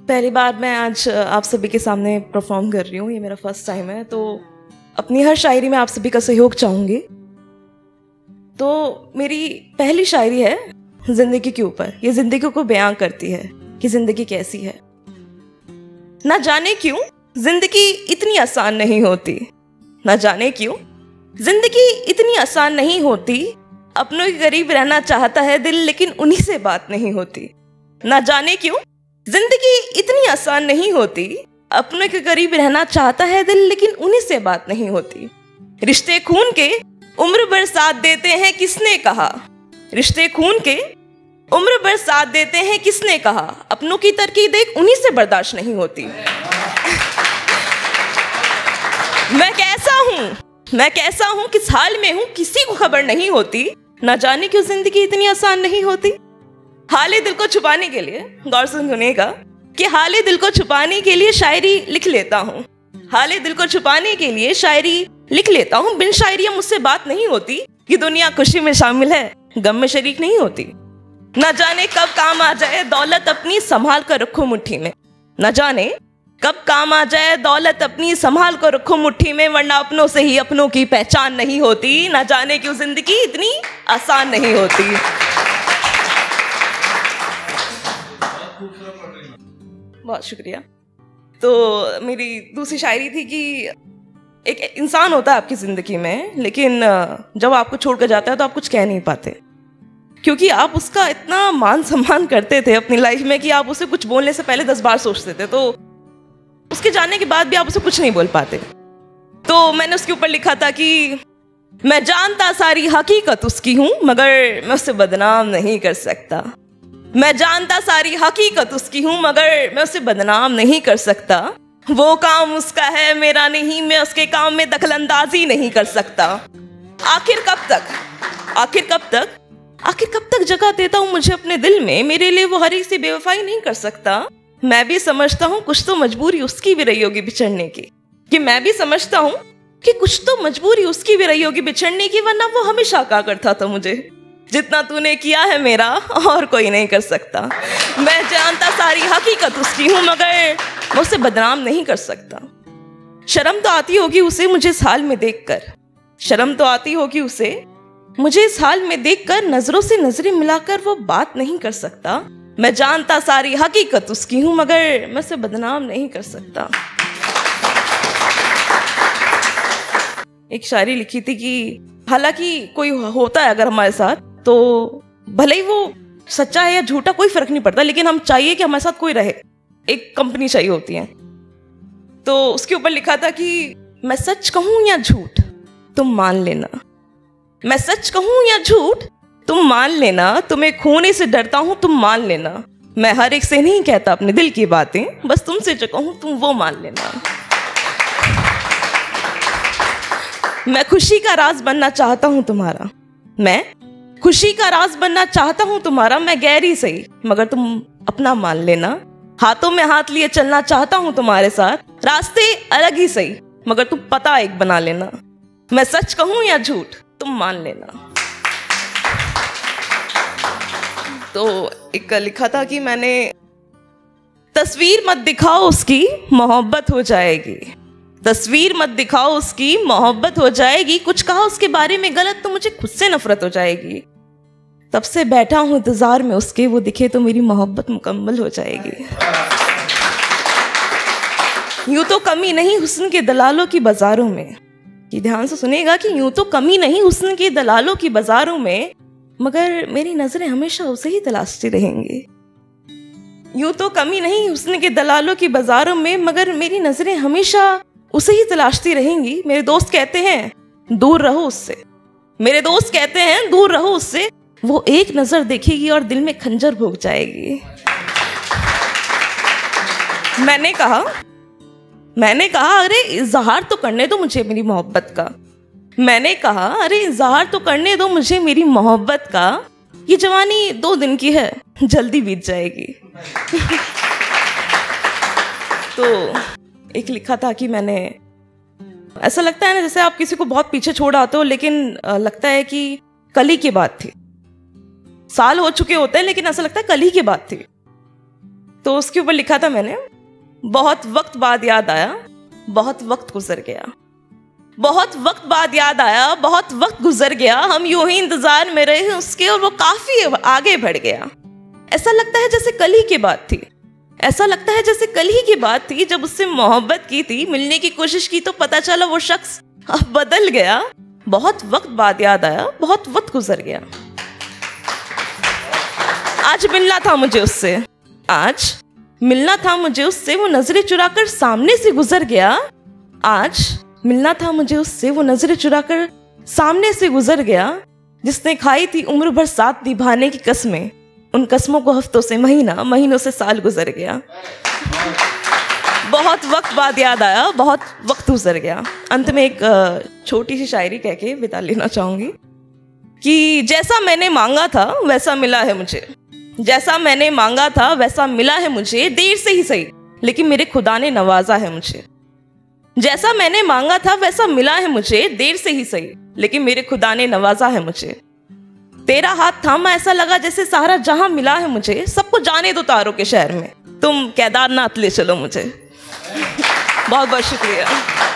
पहली बार मैं आज आप सभी के सामने परफॉर्म कर रही हूँ, ये मेरा फर्स्ट टाइम है, तो अपनी हर शायरी में आप सभी का सहयोग चाहूँगी। तो मेरी पहली शायरी है जिंदगी के ऊपर। ये जिंदगी को बयां करती है कि जिंदगी कैसी है। ना जाने क्यों जिंदगी इतनी आसान नहीं होती, ना जाने क्यों जिंदगी इतनी आसान नहीं होती। अपनों के करीब रहना चाहता है दिल, लेकिन उन्हीं से बात नहीं होती। ना जाने क्यों जिंदगी इतनी आसान नहीं होती। अपनों के करीब रहना चाहता है दिल, लेकिन उन्हीं से बात नहीं होती। रिश्ते खून के उम्र भर साथ देते हैं, किसने कहा। रिश्ते खून के उम्र भर साथ देते हैं, किसने कहा। अपनों की तरकीब देख उन्हीं से बर्दाश्त नहीं होती। मैं कैसा हूँ किस हाल में हूँ किसी को खबर नहीं होती। ना जाने क्यों जिंदगी इतनी आसान नहीं होती। हाले दिल को छुपाने के लिए, गौर से सुनिएगा, कि हाले दिल को छुपाने के लिए शायरी लिख लेता हूँ। हाले दिल को छुपाने के लिए शायरी लिख लेता हूँ। बिन शायरी मुझसे बात नहीं होती। ये दुनिया खुशी में शामिल है, गम में शरीक नहीं होती। न जाने कब काम आ जाए दौलत अपनी संभाल कर रखो मुट्ठी में। न जाने कब काम आ जाए दौलत अपनी संभाल कर रखो मुट्ठी में, वरना अपनों से ही अपनों की पहचान नहीं होती। न जाने क्यों जिंदगी इतनी आसान नहीं होती। बहुत शुक्रिया। तो मेरी दूसरी शायरी थी कि एक इंसान होता है आपकी ज़िंदगी में, लेकिन जब आपको छोड़कर जाता है तो आप कुछ कह नहीं पाते, क्योंकि आप उसका इतना मान सम्मान करते थे अपनी लाइफ में कि आप उसे कुछ बोलने से पहले 10 बार सोचते थे। तो उसके जाने के बाद भी आप उसे कुछ नहीं बोल पाते। तो मैंने उसके ऊपर लिखा था कि मैं जानता सारी हकीकत उसकी हूँ, मगर मैं उसे बदनाम नहीं कर सकता। मैं जानता सारी हकीकत उसकी हूँ, मगर मैं उसे बदनाम नहीं कर सकता। वो काम उसका है मेरा नहीं, मैं उसके काम में दखलंदाजी नहीं कर सकता। आखिर कब तक जगह देता हूँ मुझे अपने दिल में, मेरे लिए वो हर एक से बेवफाई नहीं कर सकता। मैं भी समझता हूँ कुछ तो मजबूरी उसकी भी रही होगी बिछड़ने की, कि मैं भी समझता हूँ कि कुछ तो मजबूरी उसकी भी रही होगी बिछड़ने की, वरना वो हमेशा कहा करता था मुझे, जितना तूने किया है मेरा और कोई नहीं कर सकता। मैं जानता सारी हकीकत उसकी हूँ, मगर मैं उसे बदनाम नहीं कर सकता। शर्म तो आती होगी उसे मुझे इस हाल में देखकर, शर्म तो आती होगी उसे मुझे इस हाल में देखकर, नजरों से नजरें मिलाकर वो बात नहीं कर सकता। मैं जानता सारी हकीकत उसकी हूँ, मगर मैं उसे बदनाम नहीं कर सकता। एक शायरी लिखी थी कि हालांकि कोई होता है अगर हमारे साथ, तो भले ही वो सच्चा है या झूठा कोई फर्क नहीं पड़ता, लेकिन हम चाहिए कि हमारे साथ कोई रहे, एक कंपनी चाहिए होती है। तो उसके ऊपर लिखा था कि मैं सच कहूं या झूठ तुम मान लेना। मैं सच कहूं या झूठ तुम मान लेना, तुम्हें खोने से डरता हूं तुम मान लेना। मैं हर एक से नहीं कहता अपने दिल की बातें, बस तुमसे जो कहूं तुम वो मान लेना। मैं खुशी का राज बनना चाहता हूं तुम्हारा, मैं खुशी का राज बनना चाहता हूं तुम्हारा। मैं गैरी सही मगर तुम अपना मान लेना। हाथों में हाथ लिए चलना चाहता हूं तुम्हारे साथ, रास्ते अलग ही सही मगर तुम पता एक बना लेना। मैं सच कहूं या झूठ तुम मान लेना। तो एक लिखा था कि मैंने तस्वीर मत दिखाओ उसकी मोहब्बत हो जाएगी, तस्वीर मत दिखाओ उसकी मोहब्बत हो जाएगी। कुछ कहा उसके बारे में गलत तो मुझे खुद से नफरत हो जाएगी। तब से बैठा हूं इंतजार में उसके, वो दिखे तो मेरी मोहब्बत मुकम्मल हो जाएगी। यूं तो कमी नहीं हुस्न के दलालों की बाजारों में, कि ध्यान से सुनेगा कि यूं तो कमी नहीं हुस्न के दलालों की बाजारों में, मगर मेरी नजरें हमेशा उसे ही तलाशती रहेंगी। यूं तो कमी नहीं हुस्न के दलालों की बाजारों में, मगर मेरी नजरें हमेशा उसे ही तलाशती रहेंगी। मेरे दोस्त कहते हैं दूर रहो उससे, मेरे दोस्त कहते हैं दूर रहो उससे, वो एक नजर देखेगी और दिल में खंजर भोंक जाएगी। मैंने कहा अरे इजहार तो करने दो मुझे मेरी मोहब्बत का। मैंने कहा अरे इजहार तो करने दो मुझे मेरी मोहब्बत का। ये जवानी 2 दिन की है, जल्दी बीत जाएगी। तो एक लिखा था कि मैंने, ऐसा लगता है ना जैसे आप किसी को बहुत पीछे छोड़ आते हो, लेकिन लगता है कि कल ही की बात थी। साल हो चुके होते हैं लेकिन ऐसा लगता है कल ही की बात थी। तो उसके ऊपर लिखा था मैंने, बहुत वक्त बाद याद आया, बहुत वक्त गुजर गया। बहुत वक्त बाद याद आया, बहुत वक्त गुजर गया, हम यूं ही इंतजार में रहे उसके और वो काफी आगे बढ़ गया। ऐसा लगता है जैसे कल ही की बात थी, ऐसा लगता है जैसे कल ही की बात थी, जब उससे मोहब्बत की थी, मिलने की कोशिश की तो पता चला वो शख्स अब बदल गया। बहुत वक्त बाद याद आया, बहुत वक्त गुजर गया। आज मिलना था मुझे उससे, आज मिलना था मुझे उससे, वो नजरें चुराकर सामने से गुजर गया। आज मिलना था मुझे उससे, वो नजरें चुराकर सामने से गुजर गया। जिसने खाई थी उम्र भर साथ निभाने की कसमें, उन कसमों को हफ्तों से महीना, महीनों से साल गुजर गया। बहुत वक्त बाद याद आया, बहुत वक्त गुजर गया। अंत में एक छोटी सी शायरी कह के विदा लेना चाहूंगी कि जैसा मैंने मांगा था वैसा मिला है मुझे, जैसा मैंने मांगा था वैसा मिला है मुझे, देर से ही सही लेकिन मेरे खुदा ने नवाजा है मुझे। जैसा मैंने मांगा था वैसा मिला है मुझे, देर से ही सही लेकिन मेरे खुदा ने नवाजा है मुझे। तेरा हाथ थामा ऐसा लगा जैसे सारा जहां मिला है मुझे, सबको जाने दो तारों के शहर में, तुम केदारनाथ ले चलो मुझे। बहुत बहुत शुक्रिया।